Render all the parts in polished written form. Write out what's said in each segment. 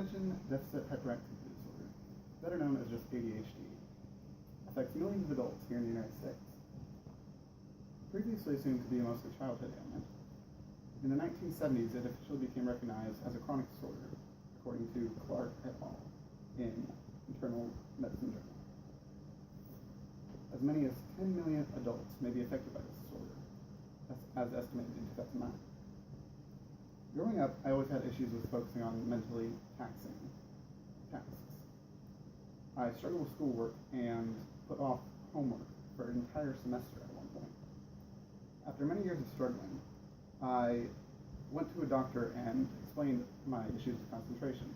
Attention Deficit Hyperactivity Disorder, better known as just ADHD, affects millions of adults here in the United States. Previously assumed to be a mostly childhood ailment, in the 1970s it officially became recognized as a chronic disorder, according to Clark et al. In Internal Medicine Journal. As many as 10 million adults may be affected by this disorder, as estimated in 2009. Growing up, I always had issues with focusing on mentally taxing tasks. I struggled with schoolwork and put off homework for an entire semester at one point. After many years of struggling, I went to a doctor and explained my issues with concentration.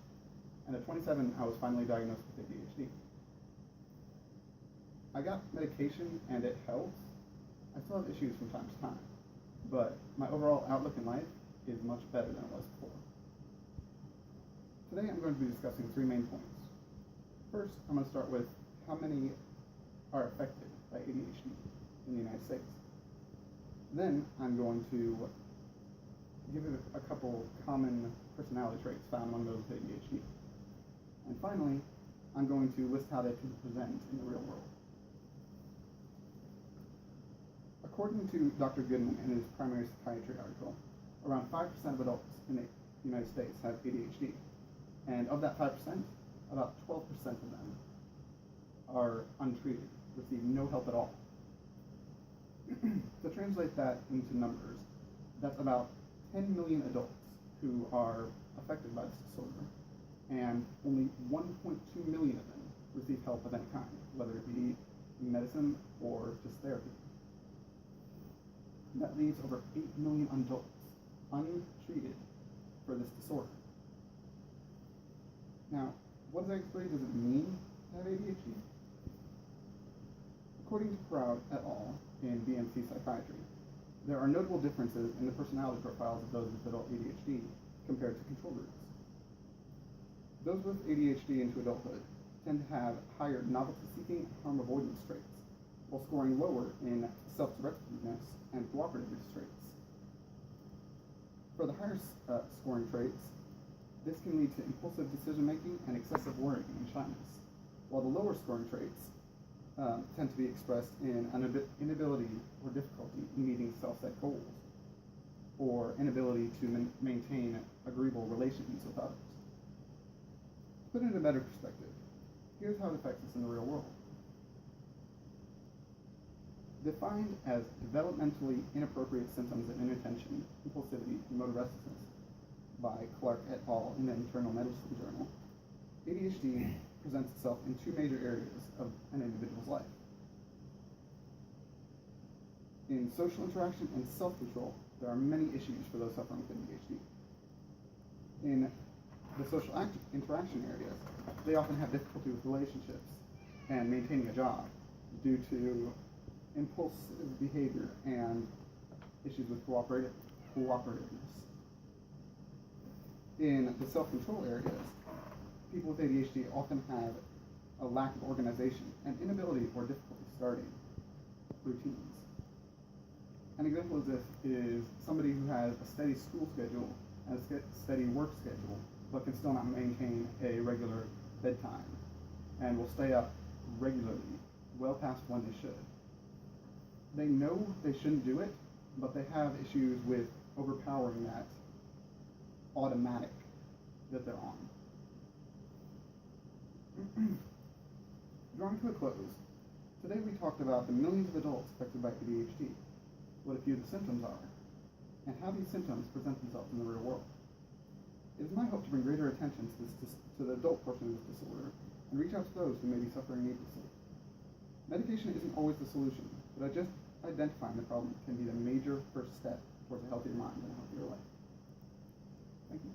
And at 27, I was finally diagnosed with ADHD. I got medication and it helps. I still have issues from time to time, but my overall outlook in life is much better than it was before. Today I'm going to be discussing three main points. First, I'm going to start with how many are affected by ADHD in the United States. Then I'm going to give it a couple common personality traits found among those with ADHD. And finally, I'm going to list how they can present in the real world. According to Dr. Goodman in his primary psychiatry article, around 5% of adults in the United States have ADHD. And of that 5%, about 12% of them are untreated, receive no help at all. To translate that into numbers, that's about 10 million adults who are affected by this disorder, and only 1.2 million of them receive help of any kind, whether it be medicine or just therapy. That leaves over 8 million adults untreated for this disorder. Now, what exactly does it mean to have ADHD? According to Proud et al. In BMC Psychiatry, there are notable differences in the personality profiles of those with adult ADHD compared to control groups. Those with ADHD into adulthood tend to have higher novelty-seeking and harm avoidance traits, while scoring lower in self-directedness and cooperativeness traits. For the higher scoring traits, this can lead to impulsive decision-making and excessive worrying and shyness, while the lower scoring traits tend to be expressed in an inability or difficulty in meeting self-set goals, or inability to maintain agreeable relations with others. To put it in a better perspective, here's how it affects us in the real world. Defined as developmentally inappropriate symptoms of inattention, impulsivity, and motor restlessness by Clark et al. In the Internal Medicine Journal, ADHD presents itself in two major areas of an individual's life. In social interaction and self-control, there are many issues for those suffering with ADHD. In the social interaction areas, they often have difficulty with relationships and maintaining a job due to impulsive behavior and issues with cooperativeness. In the self-control areas, people with ADHD often have a lack of organization and inability or difficulty starting routines. An example of this is somebody who has a steady school schedule and a steady work schedule, but can still not maintain a regular bedtime, and will stay up regularly, well past when they should. They know they shouldn't do it, but they have issues with overpowering that automatic that they're on. Drawing to a close, today we talked about the millions of adults affected by ADHD, what a few of the symptoms are, and how these symptoms present themselves in the real world. It is my hope to bring greater attention to the adult portion of this disorder and reach out to those who may be suffering needlessly. Medication isn't always the solution, but just identifying the problem can be the major first step towards a healthier mind and a healthier life. Thank you.